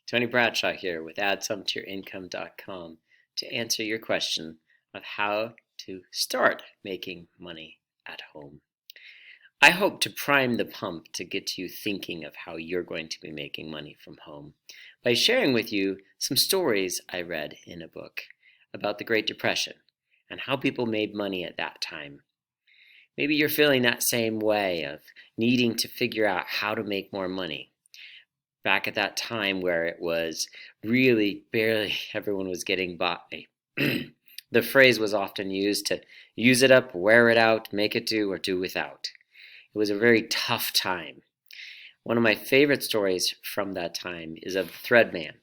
Tony Bradshaw here with AddSomeToYourIncome.com to answer your question of how to start making money at home. I hope to prime the pump to get you thinking of how you're going to be making money from home by sharing with you some stories I read in a book about the Great Depression and how people made money at that time. Maybe you're feeling that same way of needing to figure out how to make more money. Back at that time where it was really barely everyone was getting by. The phrase was often used to use it up, wear it out, make it do, or do without. It was a very tough time. One of my favorite stories from that time is of the Threadman.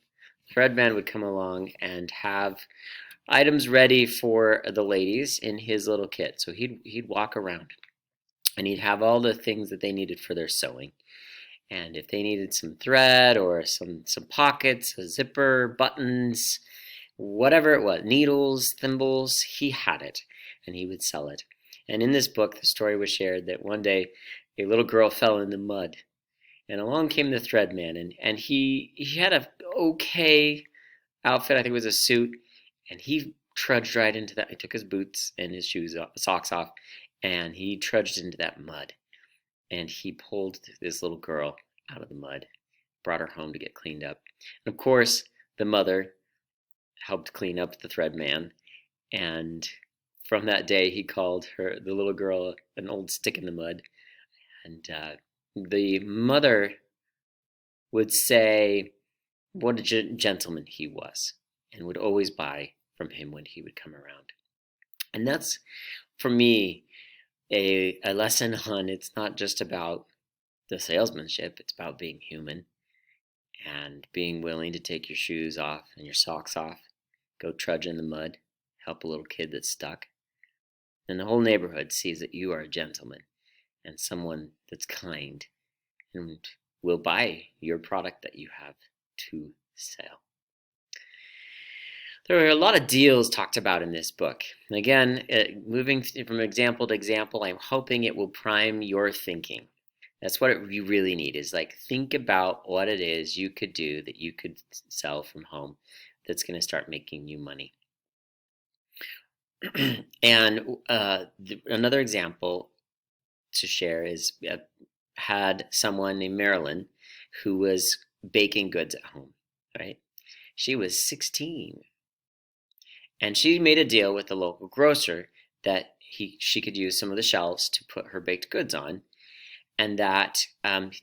The Threadman would come along and have items ready for the ladies in his little kit. So he'd walk around and he'd have all the things that they needed for their sewing. And if they needed some thread or some pockets, a zipper, buttons, whatever it was, needles, thimbles, he had it and he would sell it. And in this book, the story was shared that one day a little girl fell in the mud and along came the Threadman and he had a okay outfit, I think it was a suit, and he trudged right into that. He took his boots and his shoes off, socks off, and he trudged into that mud. And he pulled this little girl out of the mud, brought her home to get cleaned up. And of course, the mother helped clean up the Threadman. And from that day, he called the little girl, an old stick in the mud. And the mother would say what a gentleman he was and would always buy from him when he would come around. And that's, for me, a lesson on it's not just about the salesmanship, it's about being human and being willing to take your shoes off and your socks off, go trudge in the mud, help a little kid that's stuck. And the whole neighborhood sees that you are a gentleman and someone that's kind and will buy your product that you have to sell. There are a lot of deals talked about in this book. And again, moving from example to example, I'm hoping it will prime your thinking. That's what you really need, is like think about what it is you could do that you could sell from home that's going to start making you money. And another example to share is had someone named Marilyn who was baking goods at home, right? She was 16. And she made a deal with the local grocer that she could use some of the shelves to put her baked goods on, and that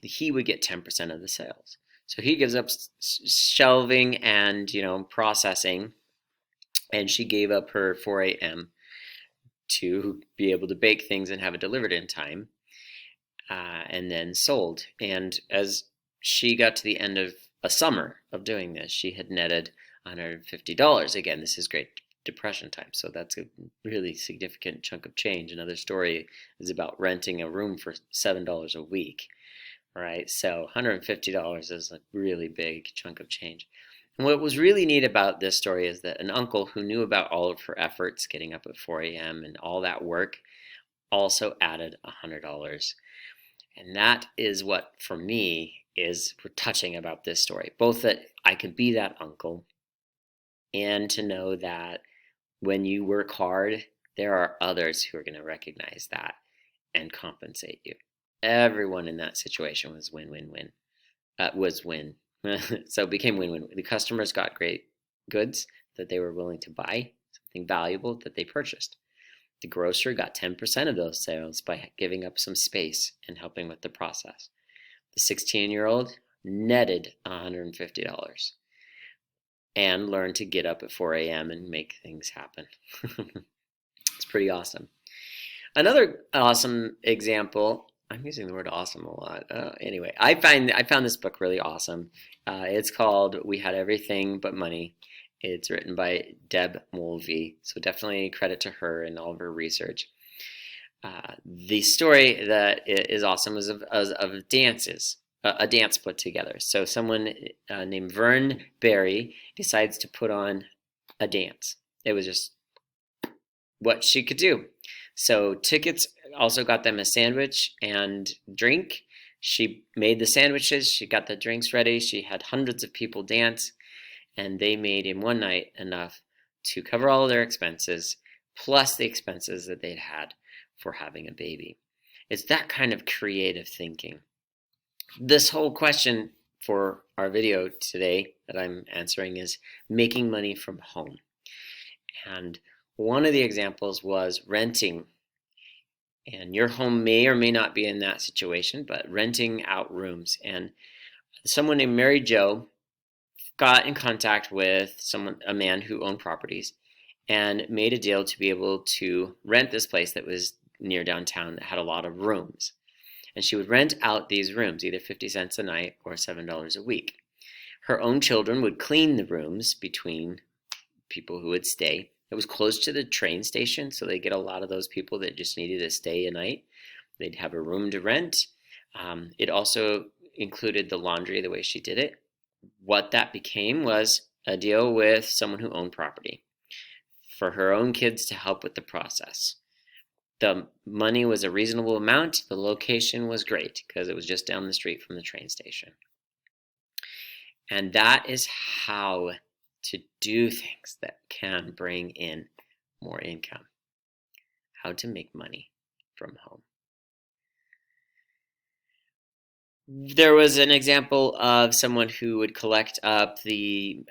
he would get 10% of the sales. So he gives up shelving and processing, and she gave up her 4 a.m. to be able to bake things and have it delivered in time, and then sold. And as she got to the end of a summer of doing this, she had netted $150. Again, this is Great Depression time, so that's a really significant chunk of change. Another story is about renting a room for $7 a week. All right, so $150 is a really big chunk of change. And what was really neat about this story is that an uncle who knew about all of her efforts, getting up at 4 a.m. and all that work, also added $100. And that is what, for me, is touching about this story. Both that I could be that uncle and to know that when you work hard, there are others who are going to recognize that and compensate you. Everyone in that situation was win-win-win. Was win. So it became win-win. The customers got great goods that they were willing to buy, something valuable that they purchased. The grocer got 10% of those sales by giving up some space and helping with the process. The 16-year-old netted $150 and learned to get up at 4 a.m. and make things happen. It's pretty awesome. Another awesome example, I'm using the word awesome a lot. Anyway, I found this book really awesome. It's called We Had Everything But Money. It's written by Deb Mulvey, so definitely credit to her and all of her research. The story that is awesome is of dances. A dance put together. So someone named Vern Berry decides to put on a dance. It was just what she could do. So tickets also got them a sandwich and drink. She made the sandwiches, she got the drinks ready, she had hundreds of people dance, and they made in one night enough to cover all of their expenses, plus the expenses that they'd had for having a baby. It's that kind of creative thinking. This whole question for our video today that I'm answering is making money from home. And one of the examples was renting. And your home may or may not be in that situation, but renting out rooms. And someone named Mary Jo got in contact with a man who owned properties, and made a deal to be able to rent this place that was near downtown that had a lot of rooms. And she would rent out these rooms, either 50 cents a night or $7 a week. Her own children would clean the rooms between people who would stay. It was close to the train station, so they get a lot of those people that just needed to stay a night. They'd have a room to rent. It also included the laundry, the way she did it. What that became was a deal with someone who owned property for her own kids to help with the process. The money was a reasonable amount. The location was great because it was just down the street from the train station. And that is how to do things that can bring in more income. How to make money from home. There was an example of someone who would collect up the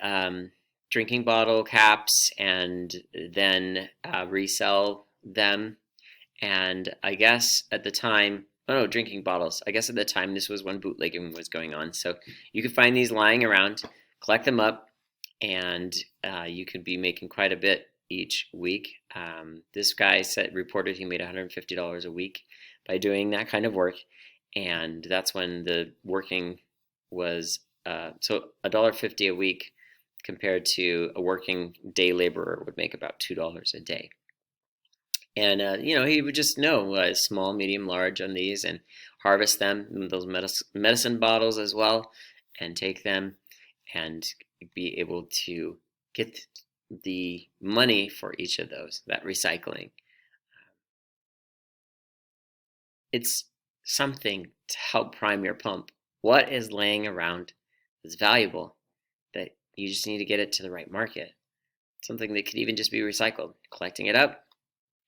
drinking bottle caps and then resell them. And I guess at the time, drinking bottles. I guess at the time this was when bootlegging was going on. So you could find these lying around, collect them up, and you could be making quite a bit each week. This guy reported he made $150 a week by doing that kind of work. And that's when the working was, so $1.50 a week compared to a working day laborer would make about $2 a day. And, he would just know small, medium, large on these and harvest them, those medicine bottles as well, and take them and be able to get the money for each of those, that recycling. It's something to help prime your pump. What is laying around that's valuable that you just need to get it to the right market? Something that could even just be recycled, collecting it up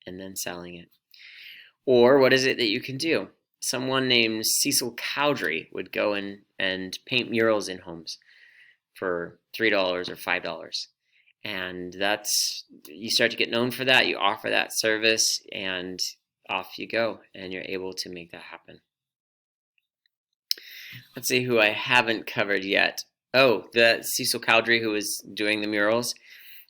and then selling it. Or what is it that you can do? Someone named Cecil Cowdery would go in and paint murals in homes for $3 or $5. And you start to get known for that, you offer that service, and off you go, and you're able to make that happen. Let's see who I haven't covered yet. Oh, the Cecil Cowdery, who was doing the murals.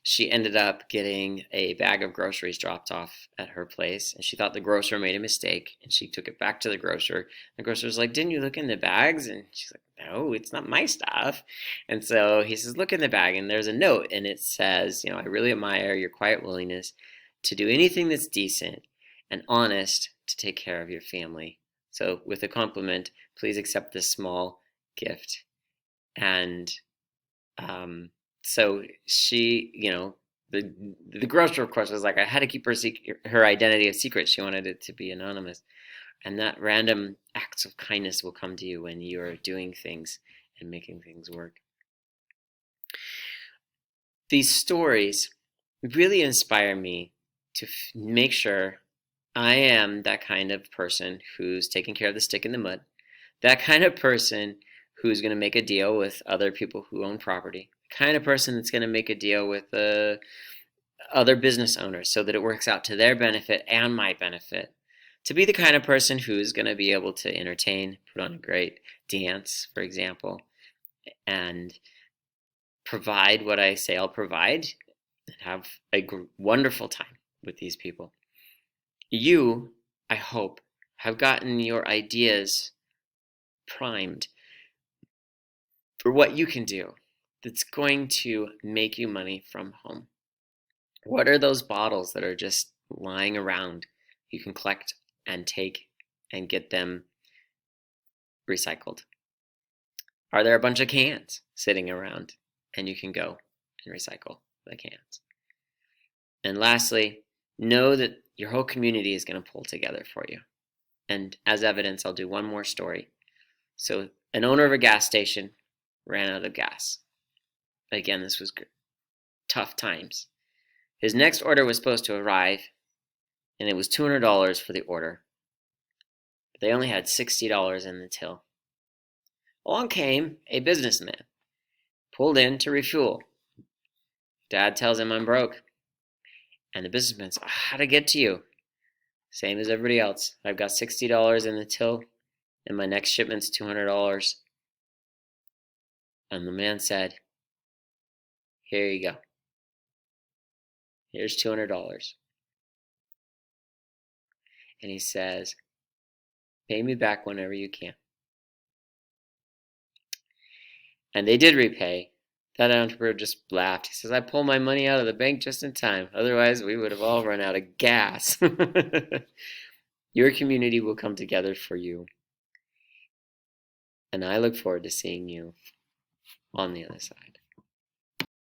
She ended up getting a bag of groceries dropped off at her place, and she thought the grocer made a mistake, and she took it back to the grocer. The grocer was like, "Didn't you look in the bags?" And she's like, "No, it's not my stuff." And so he says, "Look in the bag," and there's a note, and it says, "I really admire your quiet willingness to do anything that's decent and honest to take care of your family. So with a compliment, please accept this small gift." And so she, the grocer, of course, was like, I had to keep her identity a secret. She wanted it to be anonymous. And that random acts of kindness will come to you when you are doing things and making things work. These stories really inspire me to make sure I am that kind of person who's taking care of the stick in the mud, that kind of person who's going to make a deal with other people who own property, the kind of person that's going to make a deal with other business owners so that it works out to their benefit and my benefit, to be the kind of person who's going to be able to entertain, put on a great dance, for example, and provide what I say I'll provide, and have a wonderful time with these people. You, I hope, have gotten your ideas primed for what you can do that's going to make you money from home. What are those bottles that are just lying around you can collect and take and get them recycled? Are there a bunch of cans sitting around and you can go and recycle the cans? And lastly, know that your whole community is going to pull together for you. And as evidence, I'll do one more story. So an owner of a gas station ran out of gas. Again, this was tough times. His next order was supposed to arrive, and it was $200 for the order. But they only had $60 in the till. Along came a businessman, pulled in to refuel. Dad tells him, I'm broke. And the businessman says, how to get to you? Same as everybody else. I've got $60 in the till, and my next shipment's $200. And the man said, here you go. Here's $200. And he says, pay me back whenever you can. And they did repay. That entrepreneur just laughed. He says, I pulled my money out of the bank just in time. Otherwise, we would have all run out of gas. Your community will come together for you. And I look forward to seeing you on the other side.